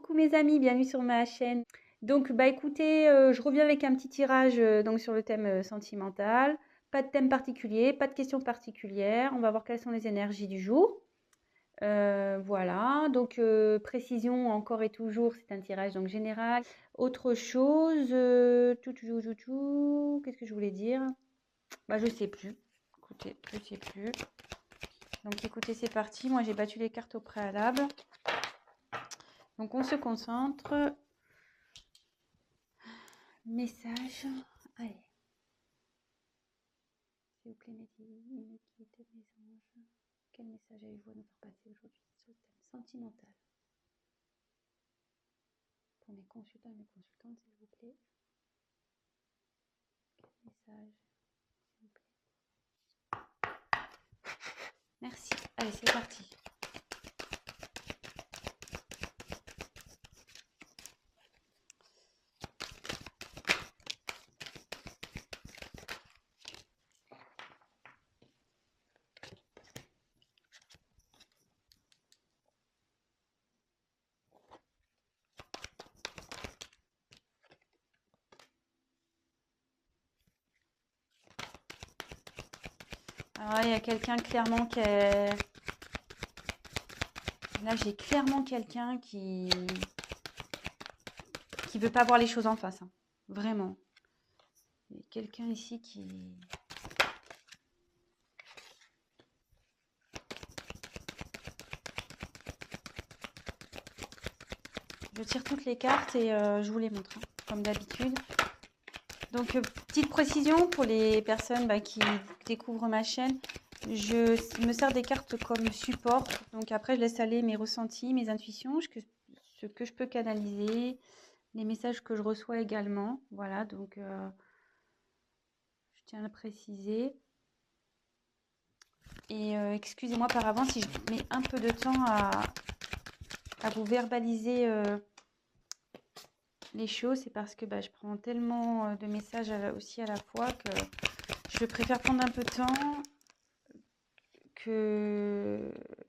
Coucou mes amis, bienvenue sur ma chaîne. Donc bah écoutez, je reviens avec un petit tirage donc sur le thème sentimental. Pas de thème particulier, pas de questions particulières. On va voir quelles sont les énergies du jour. Voilà, donc précision encore et toujours, c'est un tirage donc général. Autre chose, qu'est-ce que je voulais dire? Bah je sais plus. Écoutez, je sais plus. Donc écoutez, c'est parti. Moi j'ai battu les cartes au préalable. Donc on se concentre. Message. Allez. S'il vous plaît, mes guides, mes anges. Quel message avez-vous à nous faire passer aujourd'hui sur le thème sentimental? Pour mes consultants et mes consultantes, s'il vous plaît. Quel message, s'il vous plaît? Merci. Allez, c'est parti. Alors, il y a quelqu'un clairement qui est... Là, j'ai clairement quelqu'un qui veut pas voir les choses en face. Hein. Vraiment. Il y a quelqu'un ici qui... Je tire toutes les cartes et je vous les montre, hein, comme d'habitude. Donc, petite précision pour les personnes qui découvrent ma chaîne. Je me sers des cartes comme support. Donc, après, je laisse aller mes ressentis, mes intuitions, ce que je peux canaliser, les messages que je reçois également. Voilà, donc, je tiens à le préciser. Et excusez-moi par avance si je mets un peu de temps à vous verbaliser les choses. C'est parce que je prends tellement de messages aussi à la fois que je préfère prendre un peu de temps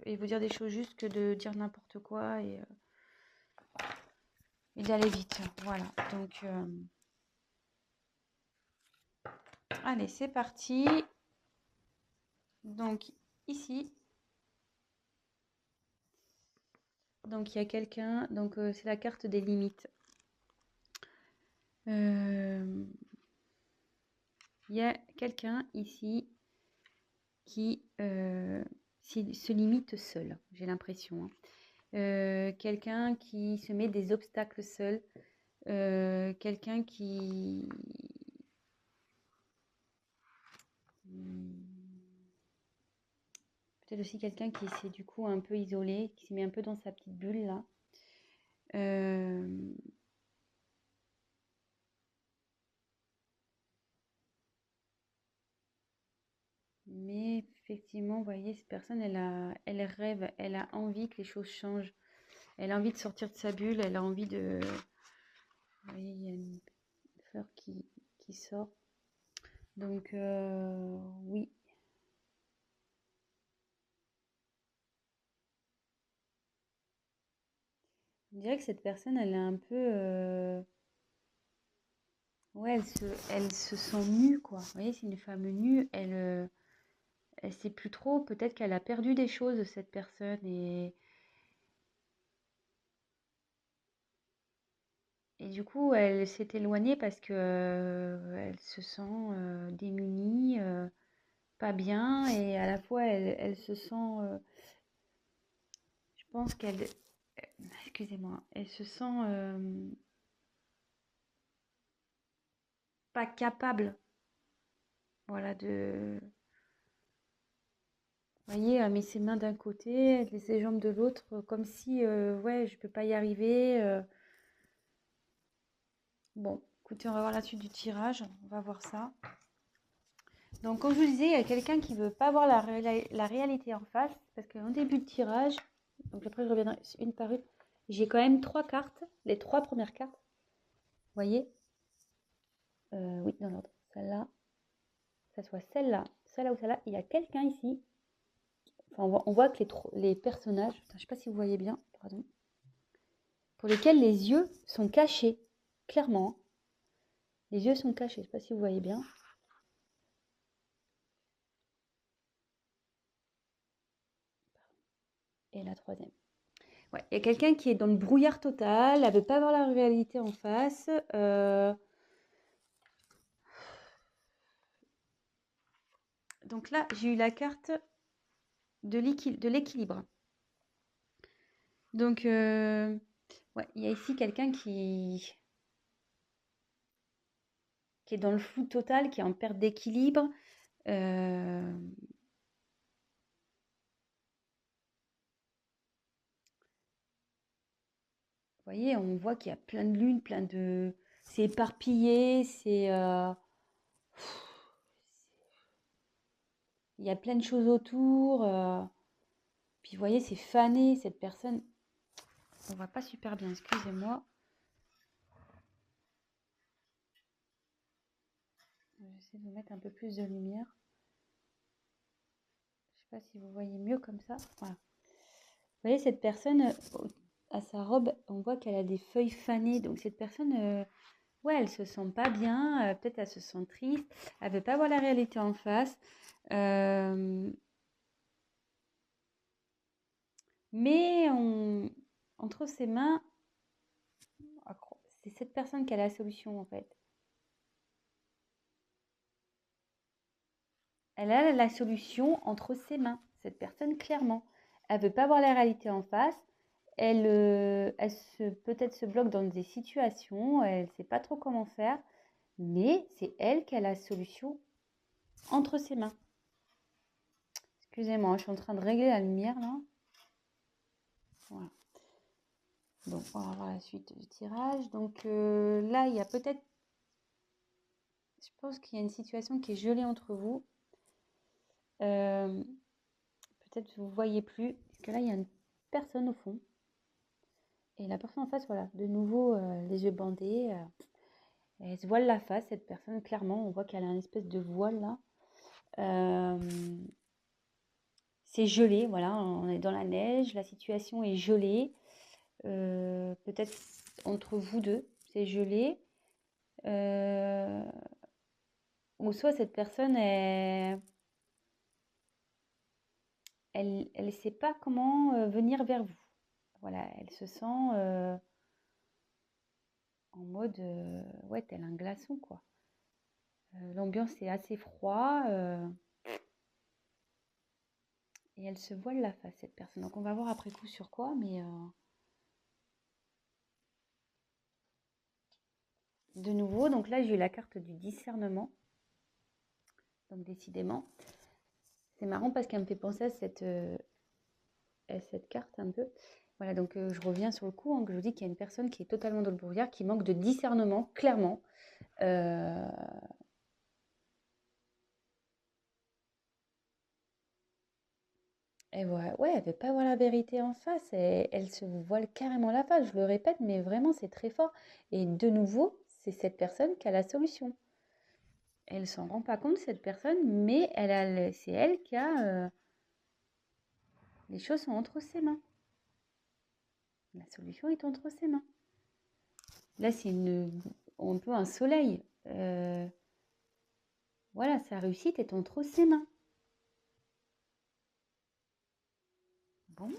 et vous dire des choses justes que de dire n'importe quoi et d'aller vite. Voilà, donc allez, c'est parti. Donc ici, donc il y a quelqu'un, donc c'est la carte des limites. Il y a quelqu'un ici qui se limite seul, j'ai l'impression. Hein. Quelqu'un qui se met des obstacles seul, quelqu'un qui... Peut-être aussi quelqu'un qui s'est du coup un peu isolé, qui s'est mis un peu dans sa petite bulle là. Mais effectivement, vous voyez, cette personne, elle rêve, elle a envie que les choses changent. Elle a envie de sortir de sa bulle, elle a envie de... Vous voyez, il y a une fleur qui sort. Donc, oui. Je dirais que cette personne, elle est un peu... Ouais, elle se sent nue, quoi. Vous voyez, c'est une femme nue. Elle sait plus trop. Peut-être qu'elle a perdu des choses, cette personne. Et du coup, elle s'est éloignée parce que elle se sent démunie, pas bien. Et à la fois, elle se sent... je pense qu'elle... Excusez-moi. Elle se sent pas capable. Voilà, de... Vous voyez, elle met ses mains d'un côté, elle met ses jambes de l'autre, comme si, ouais, je peux pas y arriver. Bon, écoutez, on va voir la suite du tirage, on va voir ça. Donc, comme je vous disais, il y a quelqu'un qui veut pas voir la réalité en face, parce qu'en début de tirage, donc après je reviendrai une par une, j'ai quand même 3 cartes, les 3 premières cartes, vous voyez, oui, dans l'ordre, celle-là, que ce soit celle-là ou celle-là, il y a quelqu'un ici. Enfin, on voit que les personnages, je ne sais pas si vous voyez bien, pardon. pour lesquels les yeux sont cachés, clairement. Les yeux sont cachés, je ne sais pas si vous voyez bien. Et la troisième. Ouais, il y a quelqu'un qui est dans le brouillard total, elle ne veut pas voir la réalité en face. Donc là, j'ai eu la carte de l'équilibre. Donc, ouais, il y a ici quelqu'un qui est dans le flou total, qui est en perte d'équilibre. Vous voyez, on voit qu'il y a plein de lunes, plein de... C'est éparpillé, c'est... Il y a plein de choses autour. Puis vous voyez, c'est fané, cette personne. On voit pas super bien, excusez-moi. J'essaie de vous mettre un peu plus de lumière. Je sais pas si vous voyez mieux comme ça. Voilà. Vous voyez, cette personne, à sa robe, on voit qu'elle a des feuilles fanées. Donc cette personne, ouais, elle se sent pas bien. Peut-être elle se sent triste. Elle veut pas voir la réalité en face. Mais entre ses mains, c'est cette personne qui a la solution en fait. Elle a la solution entre ses mains, cette personne clairement. Elle veut pas voir la réalité en face. Elle peut-être se bloque dans des situations, elle ne sait pas trop comment faire, mais c'est elle qui a la solution entre ses mains. Excusez-moi, je suis en train de régler la lumière là. Voilà. Donc on va voir la suite du tirage. Donc là, il y a peut-être, je pense qu'il y a une situation qui est gelée entre vous. Peut-être vous ne voyez plus, parce que là, il y a une personne au fond. Et la personne en face, voilà, de nouveau, les yeux bandés. Elle se voile la face, cette personne, clairement. On voit qu'elle a une espèce de voile là. C'est gelé, voilà, on est dans la neige, la situation est gelée. Peut-être entre vous deux, c'est gelé. Ou soit cette personne, elle ne sait pas comment venir vers vous. Voilà, elle se sent en mode, ouais, tel un glaçon, quoi. L'ambiance est assez froid et elle se voile la face, cette personne. Donc on va voir après coup sur quoi, mais de nouveau, donc là j'ai eu la carte du discernement. Donc décidément, c'est marrant parce qu'elle me fait penser à cette carte un peu. Voilà, donc je reviens sur le coup, hein, que je vous dis qu'il y a une personne qui est totalement dans le brouillard, qui manque de discernement, clairement. Et ouais, elle veut pas voir la vérité en face, et elle se voile carrément la face, je le répète, mais vraiment c'est très fort. Et de nouveau, c'est cette personne qui a la solution. Elle s'en rend pas compte, cette personne, mais c'est elle qui a... les choses sont entre ses mains. La solution est entre ses mains. Là, c'est un peu un soleil. Voilà, sa réussite est entre ses mains. Bon.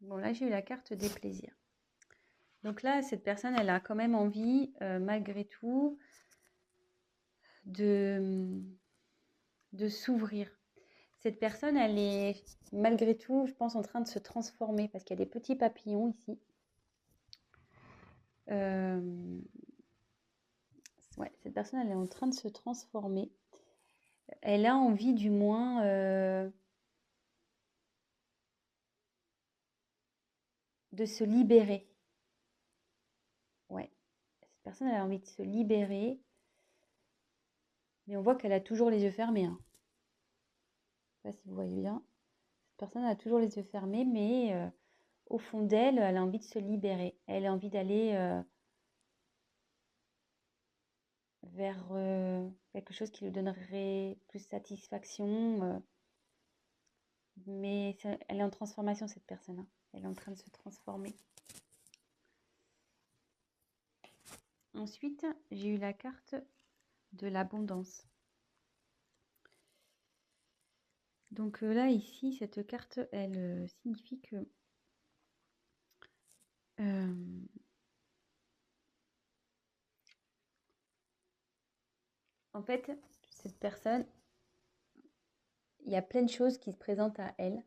Bon, là, j'ai eu la carte des plaisirs. Donc là, cette personne, elle a quand même envie, malgré tout, de s'ouvrir. Cette personne, elle est, malgré tout, je pense, en train de se transformer parce qu'il y a des petits papillons ici. Ouais, cette personne, elle est en train de se transformer. Elle a envie, du moins, de se libérer. Ouais, cette personne, elle a envie de se libérer. Mais on voit qu'elle a toujours les yeux fermés, hein. Je ne sais pas si vous voyez bien. Cette personne a toujours les yeux fermés, mais au fond d'elle, elle a envie de se libérer. Elle a envie d'aller vers quelque chose qui lui donnerait plus satisfaction. Mais elle est en transformation, cette personne, hein. Elle est en train de se transformer. Ensuite, j'ai eu la carte de l'abondance. Donc là, ici, cette carte, elle signifie que en fait, cette personne, il y a plein de choses qui se présentent à elle.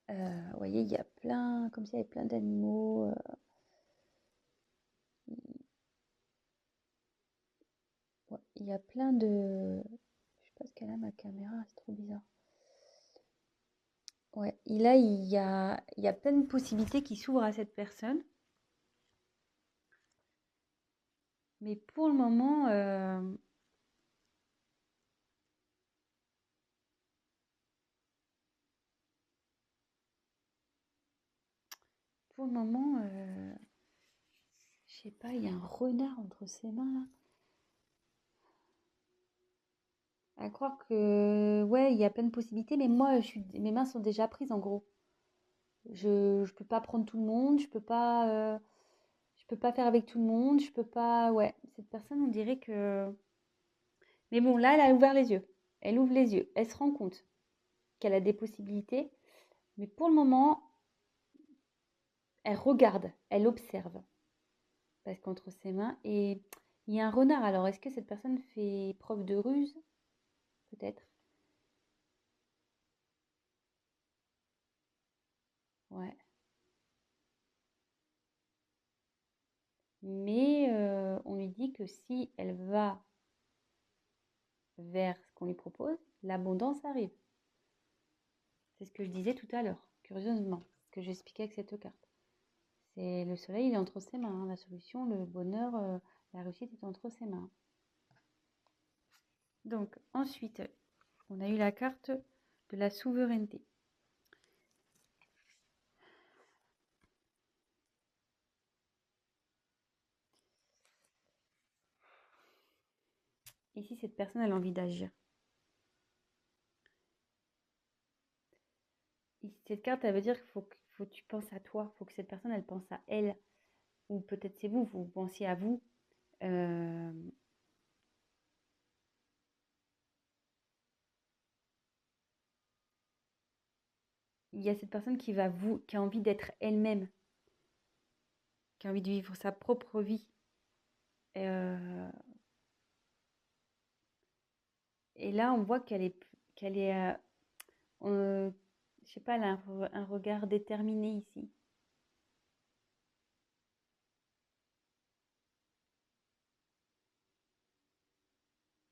Vous voyez, il y a plein, comme s'il y avait plein d'animaux. Ouais, il y a plein de... Je sais pas ce qu'elle a, ma caméra, c'est trop bizarre. Ouais, et là, il y a plein de possibilités qui s'ouvrent à cette personne. Mais pour le moment, je sais pas, il y a un renard entre ses mains là. À croire que, ouais, il y a plein de possibilités, mais moi, mes mains sont déjà prises en gros. Je peux pas prendre tout le monde, je peux pas faire avec tout le monde, je peux pas, ouais. Cette personne, on dirait que, mais bon, là, elle a ouvert les yeux. Elle ouvre les yeux. Elle se rend compte qu'elle a des possibilités, mais pour le moment, elle regarde, elle observe, parce qu'entre ses mains, et il y a un renard. Alors, est-ce que cette personne fait preuve de ruse? Peut-être. Ouais. Mais on lui dit que si elle va vers ce qu'on lui propose, l'abondance arrive. C'est ce que je disais tout à l'heure, curieusement, ce que j'expliquais avec cette carte. C'est le soleil, il est entre ses mains, hein. La solution, le bonheur, la réussite est entre ses mains. Donc ensuite, on a eu la carte de la souveraineté. Ici, cette personne elle a envie d'agir. Cette carte, elle veut dire qu'il faut que tu penses à toi, il faut que cette personne, elle pense à elle. Ou peut-être c'est vous, vous pensiez à vous. Euh, il y a cette personne qui a envie d'être elle-même, qui a envie de vivre sa propre vie. Euh, et là, on voit qu'elle est, je sais pas, elle a un regard déterminé ici.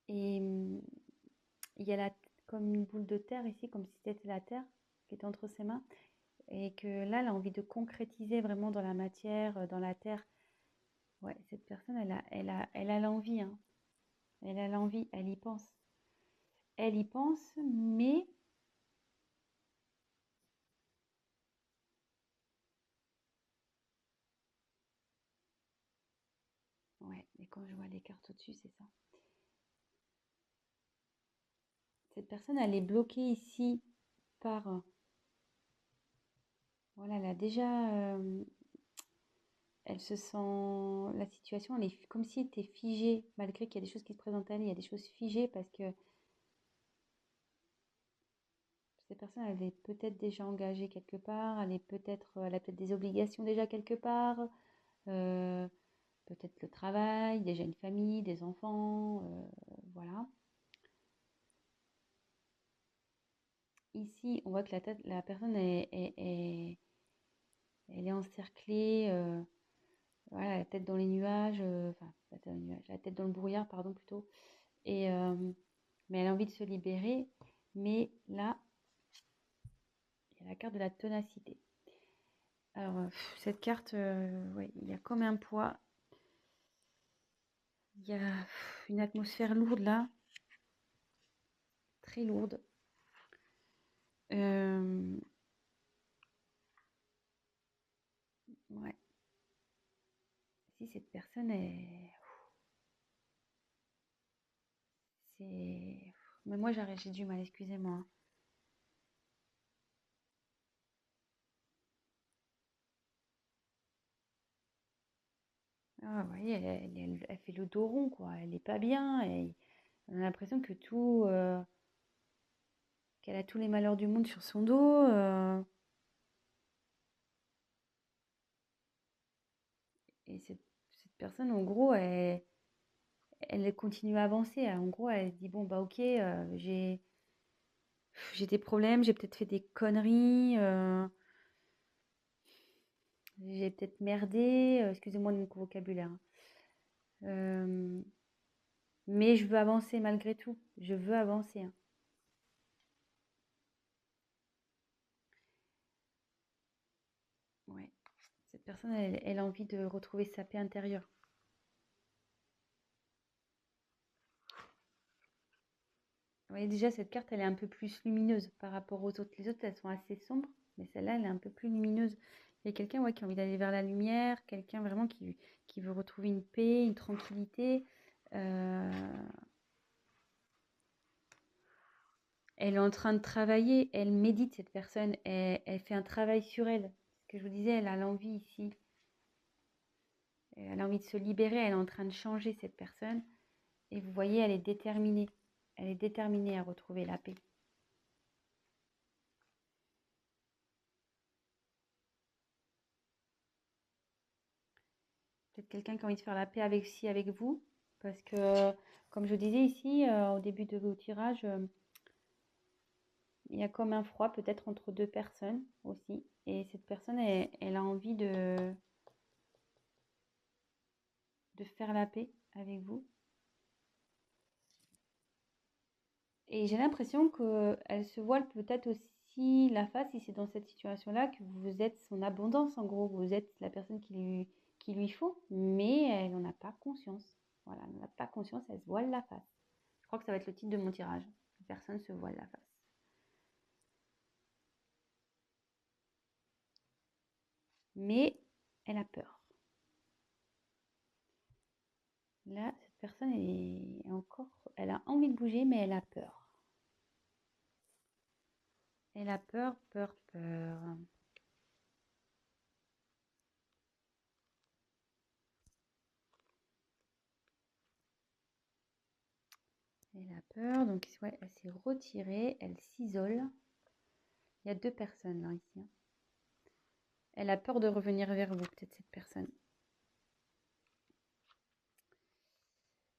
Et il y a comme une boule de terre ici, comme si c'était la terre qui était entre ses mains. Et que là, elle a envie de concrétiser vraiment dans la matière, dans la terre. Ouais, cette personne, elle a l'envie, hein. Elle a l'envie, elle y pense. Elle y pense, mais ouais, mais quand je vois les cartes au-dessus, c'est ça. Cette personne, elle est bloquée ici par... voilà, elle a déjà... elle se sent... La situation, elle est comme si elle était figée, malgré qu'il y a des choses qui se présentent à elle, il y a des choses figées parce que cette personne, elle est peut-être déjà engagée quelque part, elle a peut-être des obligations déjà quelque part, euh, peut-être le travail, déjà une famille, des enfants, voilà. Ici, on voit que la personne elle est encerclée, voilà, la tête dans les nuages, enfin, la tête dans les nuages, la tête dans le brouillard, pardon, plutôt. Et, mais elle a envie de se libérer. Mais là, il y a la carte de la ténacité. Alors, cette carte, ouais, il y a comme un poids. Il y a une atmosphère lourde là, très lourde. Ouais. Si cette personne est... c'est... Mais moi, j'ai du mal, excusez-moi. Ah, vous voyez, elle fait le dos rond, quoi. Elle est pas bien. On a l'impression que qu'elle a tous les malheurs du monde sur son dos. Et cette personne, en gros, elle continue à avancer. En gros, elle se dit, bon, bah ok, j'ai des problèmes, j'ai peut-être fait des conneries, j'ai peut-être merdé, excusez-moi de mon vocabulaire, hein. Euh, mais je veux avancer malgré tout. Je veux avancer, hein. Ouais. Cette personne, elle a envie de retrouver sa paix intérieure. Vous voyez, déjà, cette carte, elle est un peu plus lumineuse par rapport aux autres. Les autres, elles sont assez sombres, mais celle-là, elle est un peu plus lumineuse. Il y a quelqu'un, ouais, qui a envie d'aller vers la lumière, quelqu'un vraiment qui veut retrouver une paix, une tranquillité. Euh, Elle est en train de travailler, elle médite, cette personne, elle fait un travail sur elle. Ce que je vous disais, elle a l'envie ici. Elle a envie de se libérer, elle est en train de changer, cette personne. Et vous voyez, elle est déterminée. Elle est déterminée à retrouver la paix. Peut-être quelqu'un qui a envie de faire la paix avec vous. Parce que, comme je vous disais ici, au début de vos tirages, il y a comme un froid peut-être entre deux personnes aussi. Et cette personne, elle a envie de faire la paix avec vous. Et j'ai l'impression qu'elle se voile peut-être aussi la face, si c'est dans cette situation-là, que vous êtes son abondance, en gros. Vous êtes la personne qui lui faut, mais elle n'en a pas conscience. Voilà, elle n'en a pas conscience, elle se voile la face. Je crois que ça va être le titre de mon tirage. Personne se voile la face. Mais elle a peur. Là, cette personne est encore... Elle a envie de bouger, mais elle a peur. Elle a peur, peur, peur. Elle a peur, donc ouais, elle s'est retirée, elle s'isole. Il y a deux personnes là, ici, hein. Elle a peur de revenir vers vous, peut-être cette personne.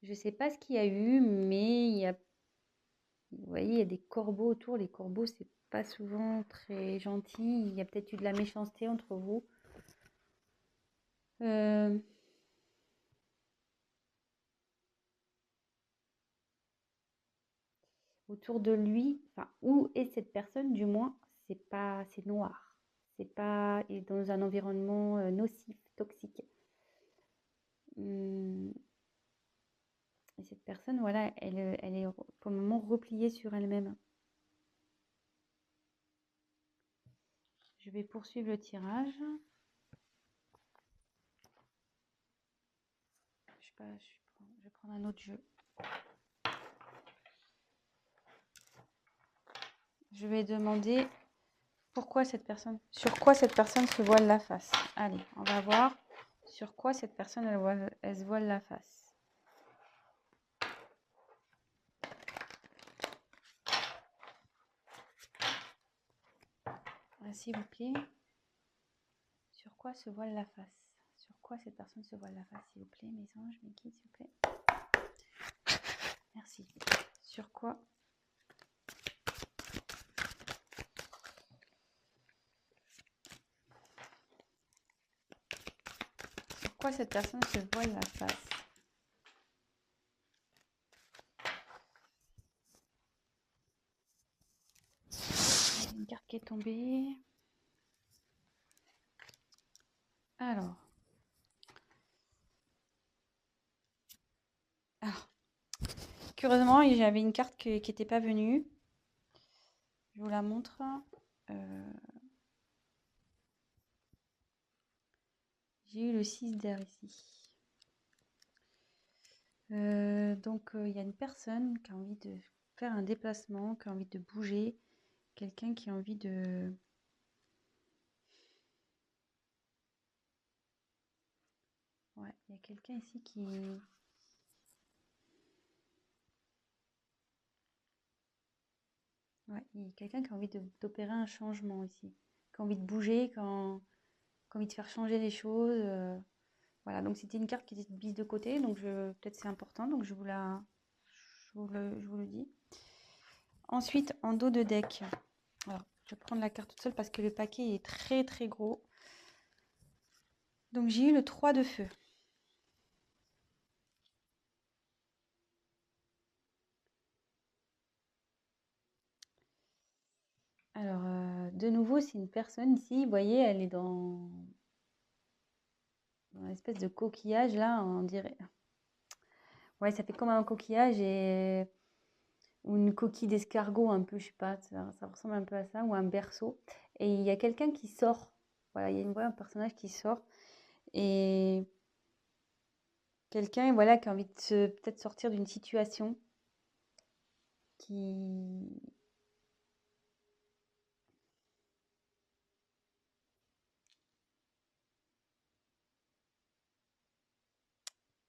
Je ne sais pas ce qu'il y a eu, mais vous voyez, il y a des corbeaux autour. Les corbeaux, c'est pas souvent très gentil. Il y a peut-être eu de la méchanceté entre vous. Autour de lui, enfin, où est cette personne, du moins, c'est noir. C'est pas et dans un environnement nocif, toxique. Hum, Et cette personne, voilà, elle est pour le moment repliée sur elle-même. Je vais poursuivre le tirage. Je sais pas, je vais prendre un autre jeu. Je vais demander sur quoi cette personne se voile la face. Allez, on va voir sur quoi cette personne elle se voile la face. S'il vous plaît. Sur quoi se voile la face? Sur quoi cette personne se voile la face, s'il vous plaît, mes anges, mes guides, s'il vous plaît. Merci. Sur quoi cette personne se voile la face? Il y a une carte qui est tombée. Alors. Curieusement, j'avais une carte qui n'était pas venue. Je vous la montre. J'ai eu le 6 d'air ici. Donc, il y a une personne qui a envie de faire un déplacement, qui a envie de bouger, quelqu'un qui a envie de... Ouais, il y a quelqu'un ici qui... Ouais, il y a quelqu'un qui a envie d'opérer un changement ici, qui a envie de bouger, qui a envie de faire changer les choses. Voilà, donc c'était une carte qui était mise de côté, donc peut-être c'est important, donc je vous le dis. Ensuite, en dos de deck, alors je vais prendre la carte toute seule parce que le paquet est très très gros. Donc j'ai eu le 3 de feu. Alors, de nouveau, c'est une personne ici, vous voyez, elle est dans une espèce de coquillage là, on dirait. Ouais, ça fait comme un coquillage ou une coquille d'escargot un peu, je sais pas, ça ressemble un peu à ça, ou un berceau. Et il y a quelqu'un qui sort. Voilà, il y a un personnage qui sort. Et quelqu'un, voilà, qui a envie de peut-être sortir d'une situation qui...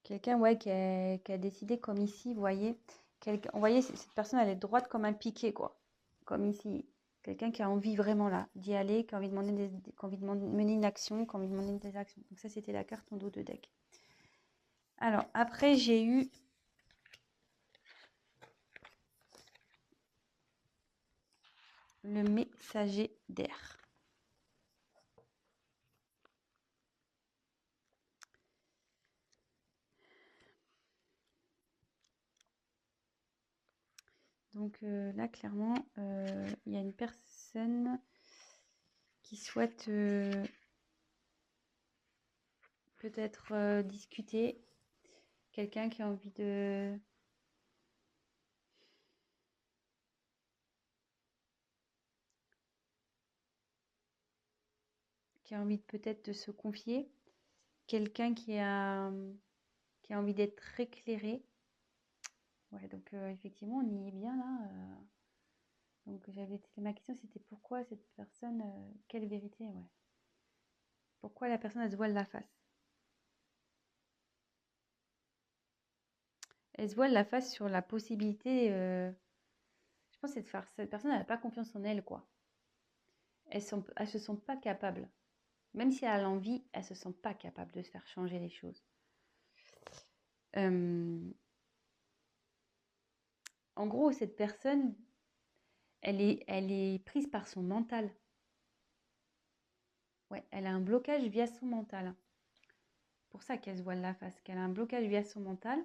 Quelqu'un, ouais, qui a décidé comme ici, vous voyez. Vous voyez, cette personne, elle est droite comme un piquet, quoi. Comme ici. Quelqu'un qui a envie vraiment là d'y aller, qui a envie de qui a envie de mener une action, qui a envie de mener des actions. Donc ça, c'était la carte en dos de deck. Alors, après, j'ai eu le messager d'air. Donc là, clairement, il y a une personne qui souhaite peut-être discuter. Quelqu'un qui a envie de... qui a envie peut-être de se confier. Quelqu'un qui a envie d'être éclairé. Ouais, donc effectivement, on y est bien là. Donc ma question, c'était pourquoi cette personne, quelle vérité, ouais. Pourquoi la personne, elle se voile la face? Elle se voile la face sur la possibilité, je pense, que cette personne, elle n'a pas confiance en elle, quoi. Elles se sont pas capables. Même si elle a l'envie, elles se sent pas capables de se faire changer les choses. En gros, cette personne, elle est prise par son mental. Ouais, elle a un blocage via son mental. Pour ça qu'elle se voile la face, qu'elle a un blocage via son mental.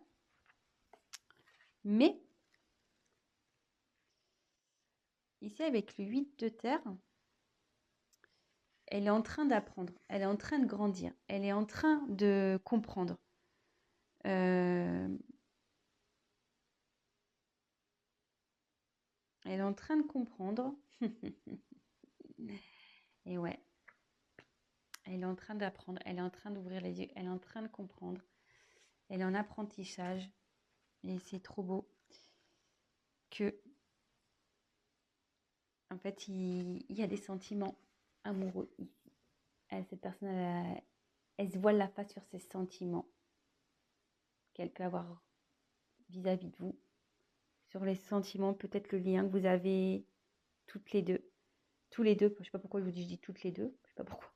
Mais, ici, avec le 8 de terre, elle est en train d'apprendre, elle est en train de grandir, elle est en train de comprendre. Elle est en train de comprendre. Et ouais, elle est en train d'apprendre, elle est en train d'ouvrir les yeux, elle est en train de comprendre. Elle est en apprentissage. Et c'est trop beau que, en fait, il y a des sentiments amoureux ici. Cette personne, elle se voile la face sur ses sentiments qu'elle peut avoir vis-à-vis de vous. Sur les sentiments, peut-être le lien que vous avez toutes les deux. Tous les deux, je ne sais pas pourquoi je vous dis, je dis toutes les deux, je ne sais pas pourquoi.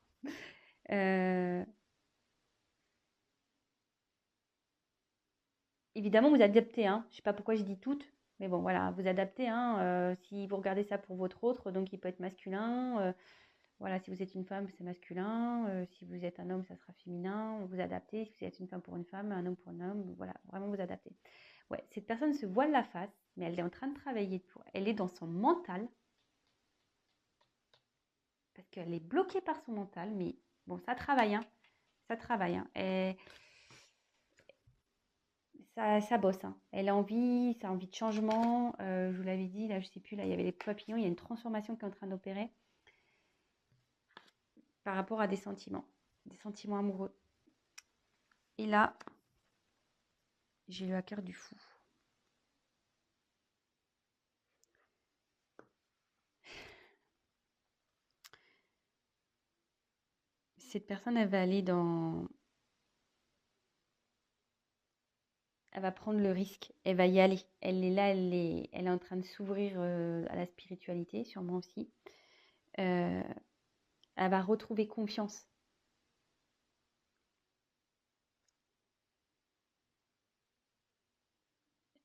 Évidemment, vous adaptez, hein. Je ne sais pas pourquoi je dis toutes, mais bon, voilà, vous adaptez, hein. Si vous regardez ça pour votre autre, donc il peut être masculin. Voilà, si vous êtes une femme, c'est masculin. Si vous êtes un homme, ça sera féminin. Vous adaptez. Si vous êtes une femme pour une femme, un homme pour un homme, voilà, vraiment vous adaptez. Ouais, cette personne se voile la face, mais elle est en train de travailler pour. Elle est dans son mental, parce qu'elle est bloquée par son mental, mais bon, ça travaille, hein. Ça travaille, hein. Et ça bosse, hein. Elle a envie, ça a envie de changement. Je vous l'avais dit, là, je sais plus, là, il y avait les papillons, il y a une transformation qui est en train d'opérer par rapport à des sentiments amoureux. Et là, j'ai eu la carte du fou. cette personne, elle va aller dans... Elle va prendre le risque, elle va y aller. Elle est là, elle est en train de s'ouvrir à la spiritualité, sûrement aussi. Euh, Elle va retrouver confiance.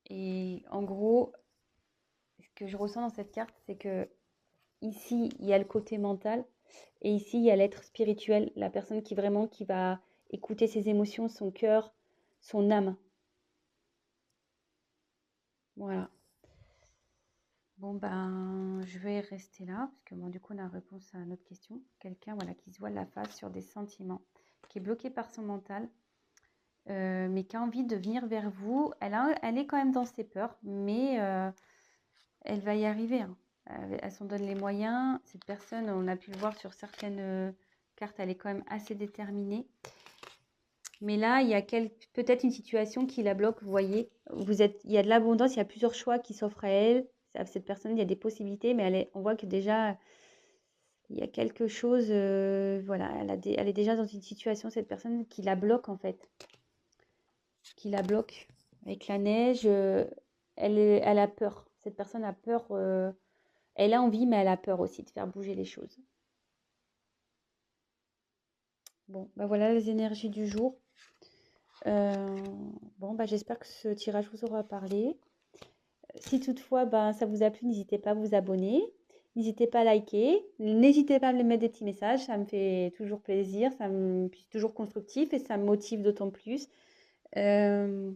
Et en gros, ce que je ressens dans cette carte, c'est que ici, il y a le côté mental et ici, il y a l'être spirituel, la personne qui vraiment qui va écouter ses émotions, son cœur, son âme. Voilà. Bon, ben, je vais rester là parce que bon, du coup, on a réponse à notre question. Quelqu'un voilà, qui se voit la face sur des sentiments, qui est bloqué par son mental, mais qui a envie de venir vers vous. Elle est quand même dans ses peurs, mais elle va y arriver, hein. Elle s'en donne les moyens. Cette personne, on a pu le voir sur certaines cartes, elle est quand même assez déterminée. Mais là, il y a peut-être une situation qui la bloque. Vous voyez, il y a de l'abondance, il y a plusieurs choix qui s'offrent à elle. À cette personne, il y a des possibilités, mais on voit que déjà, il y a quelque chose. Voilà, elle est déjà dans une situation, cette personne, qui la bloque en fait. Qui la bloque. Avec la neige, elle a peur. Cette personne a peur. Elle a envie, mais elle a peur aussi de faire bouger les choses. Bon, bah voilà les énergies du jour. Euh, bon, bah j'espère que ce tirage vous aura parlé. Si toutefois ça vous a plu, n'hésitez pas à vous abonner. N'hésitez pas à liker. N'hésitez pas à me mettre des petits messages. Ça me fait toujours plaisir. C'est toujours constructif et ça me motive d'autant plus. Euh,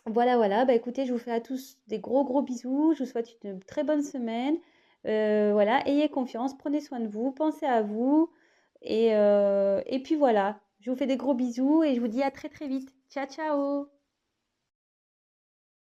voilà. Bah écoutez, je vous fais à tous des gros bisous. Je vous souhaite une très bonne semaine. Voilà, ayez confiance, prenez soin de vous, pensez à vous. Et puis voilà, je vous fais des gros bisous et je vous dis à très vite. Ciao, ciao!